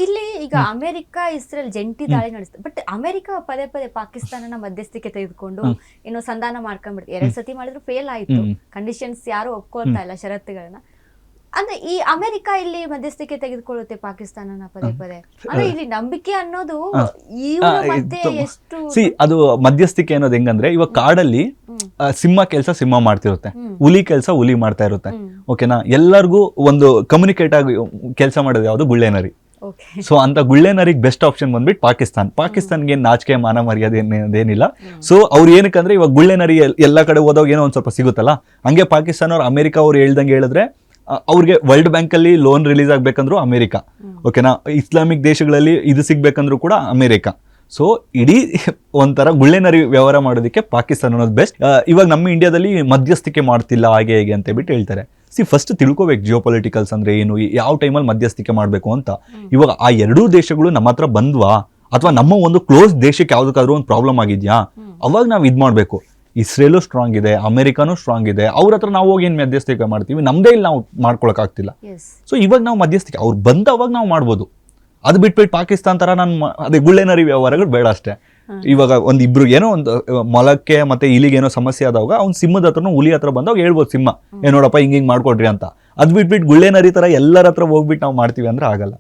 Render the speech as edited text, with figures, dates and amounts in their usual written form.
ಇಲ್ಲಿ ಈಗ America Israel ಜಂಟಿ ದಾಳಿ ನಡೆಸ್ತಾರೆ, ಬಟ್ ಅಮೆರಿಕ ಪದೇ ಪದೇ ಪಾಕಿಸ್ತಾನನ ಮಧ್ಯಸ್ಥಿಕೆ ತೆಗೆದುಕೊಂಡು ಏನೋ ಸಂಧಾನ ಮಾಡ್ಕೊಂಡ್ಬಿಡ್ತು. 2 ಸತಿ ಮಾಡಿದ್ರು ಫೇಲ್ ಆಯ್ತು. ಕಂಡೀಷನ್ಸ್ ಯಾರು ಒಪ್ಕೊಳ್ತಾ ಇಲ್ಲ, ಷರತ್ತುಗಳನ್ನ. ಅಂದ್ರೆ ಈ ಅಮೆರಿಕ ಇಲ್ಲಿ ಮಧ್ಯಸ್ಥಿಕೆ ತೆಗೆದುಕೊಳ್ಳುತ್ತೆ ಪಾಕಿಸ್ತಾನನ ಪದೇ ಪದೇ. ಅಂದ್ರೆ ಇಲ್ಲಿ ನಂಬಿಕೆ ಅನ್ನೋದು ಎಷ್ಟು ಅದು ಮಧ್ಯಸ್ಥಿಕೆ ಅನ್ನೋದು ಹೆಂಗಂದ್ರೆ, ಇವಾಗ ಕಾಡಲ್ಲಿ ಸಿಂಹ ಕೆಲಸ ಸಿಂಹ ಮಾಡ್ತಿರುತ್ತೆ, ಹುಲಿ ಕೆಲಸ ಹುಲಿ ಮಾಡ್ತಾ ಇರುತ್ತೆ. ಓಕೆನಾ, ಎಲ್ಲರಿಗೂ ಒಂದು ಕಮ್ಯುನಿಕೇಟ್ ಆಗಿ ಕೆಲಸ ಮಾಡೋದು ಯಾವುದು? ಗುಳ್ಳೆನರಿ. ಸೊ ಅಂತ ಗುಳ್ಳೆನರಿಗೆ ಬೆಸ್ಟ್ ಆಪ್ಷನ್ ಬಂದ್ಬಿಟ್ಟು ಪಾಕಿಸ್ತಾನ್ಗೆ ನಾಚಿಕೆ ಮಾನ ಮರ್ಯಾದೆ ಏನಿಲ್ಲ. ಸೊ ಅವ್ರು ಏನಕ್ಕಂದ್ರೆ ಇವಾಗ ಗುಳ್ಳೆನರಿ ಎಲ್ಲ ಕಡೆ ಹೋದಾಗ ಏನೋ ಒಂದ್ ಸ್ವಲ್ಪ ಸಿಗುತ್ತಲ್ಲ, ಹಂಗೆ ಪಾಕಿಸ್ತಾನ ಅವ್ರು ಅಮೆರಿಕ ಅವ್ರು ಹೇಳ್ದಂಗೆ ಹೇಳಿದ್ರೆ ಅವ್ರಿಗೆ ವರ್ಲ್ಡ್ ಬ್ಯಾಂಕ್ ಅಲ್ಲಿ ಲೋನ್ ರಿಲೀಸ್ ಆಗ್ಬೇಕಂದ್ರು ಅಮೆರಿಕ. ಓಕೆನಾ, ಇಸ್ಲಾಮಿಕ್ ದೇಶಗಳಲ್ಲಿ ಇದು ಸಿಗ್ಬೇಕಂದ್ರೂ ಕೂಡ ಅಮೆರಿಕ. ಸೊ ಇಡೀ ಒಂಥರ ಗುಳ್ಳೆನರಿ ವ್ಯವಹಾರ ಮಾಡೋದಕ್ಕೆ ಪಾಕಿಸ್ತಾನ ಅನ್ನೋದು ಬೆಸ್ಟ್. ಇವಾಗ ನಮ್ಮ ಇಂಡಿಯಾದಲ್ಲಿ ಮಧ್ಯಸ್ಥಿಕೆ ಮಾಡ್ತಿಲ್ಲ ಹಾಗೆ ಹೇಗೆ ಅಂತ ಹೇಳ್ತಾರೆ. ಫಸ್ಟ್ ತಿಳ್ಕೊಬೇಕು ಜಿಯೋಪೊಲಿಟಿಕಲ್ಸ್ ಅಂದ್ರೆ ಏನು, ಯಾವ ಟೈಮಲ್ಲಿ ಮಧ್ಯಸ್ಥಿಕೆ ಮಾಡಬೇಕು ಅಂತ. ಇವಾಗ ಆ ಎರಡೂ ದೇಶಗಳು ನಮ್ಮ ಹತ್ರ ಬಂದ್ವಾ, ಅಥವಾ ನಮ್ಮ ಒಂದು ಕ್ಲೋಸ್ ದೇಶಕ್ಕೆ ಯಾವ್ದಕ್ಕಾದ್ರೂ ಒಂದು ಪ್ರಾಬ್ಲಮ್ ಆಗಿದ್ಯಾ, ಅವಾಗ ನಾವು ಇದು ಮಾಡಬೇಕು. ಇಸ್ರೇಲು ಸ್ಟ್ರಾಂಗ್ ಇದೆ, ಅಮೆರಿಕಾನು ಸ್ಟ್ರಾಂಗ್ ಇದೆ, ಅವ್ರ ಹತ್ರ ನಾವು ಹೋಗಿ ಏನು ಮಧ್ಯಸ್ಥಿಕೆ ಮಾಡ್ತೀವಿ, ನಮ್ದೇ ಇಲ್ಲಿ ನಾವು ಮಾಡ್ಕೊಳಕ್ ಆಗ್ತಿಲ್ಲ. ಸೊ ಇವಾಗ ನಾವು ಮಧ್ಯಸ್ಥಿಕೆ ಅವ್ರು ಬಂದವಾಗ ನಾವು ಮಾಡ್ಬೋದು. ಅದು ಬಿಟ್ಬಿಟ್ಟು ಪಾಕಿಸ್ತಾನ ತರ ಅದೇ ಗುಳ್ಳೆನರಿ ವ್ಯವಹಾರಗಳು ಬೇಡ ಅಷ್ಟೇ. ಇವಾಗ ಒಂದಿಬ್ರು ಏನೋ ಒಂದು ಮೊಲಕ್ಕೆ ಮತ್ತೆ ಇಲಿಗೇನೋ ಸಮಸ್ಯೆ ಆದಾಗ ಅವ್ನು ಸಿಂಹದ ಹತ್ರನೂ ಹುಲಿ ಹತ್ರ ಬಂದಾಗ ಹೇಳ್ಬೋದು ಸಿಂಹ, ನೋಡಪ್ಪ ಹಿಂಗ್ ಮಾಡ್ಕೊಡ್ರಿ ಅಂತ. ಅದ್ ಬಿಟ್ಬಿಟ್ಟು ಗುಳ್ಳೆನರಿ ತರ ಎಲ್ಲರ ಹತ್ರ ಹೋಗ್ಬಿಟ್ಟು ನಾವು ಮಾಡ್ತೀವಿ ಅಂದ್ರೆ ಆಗಲ್ಲ.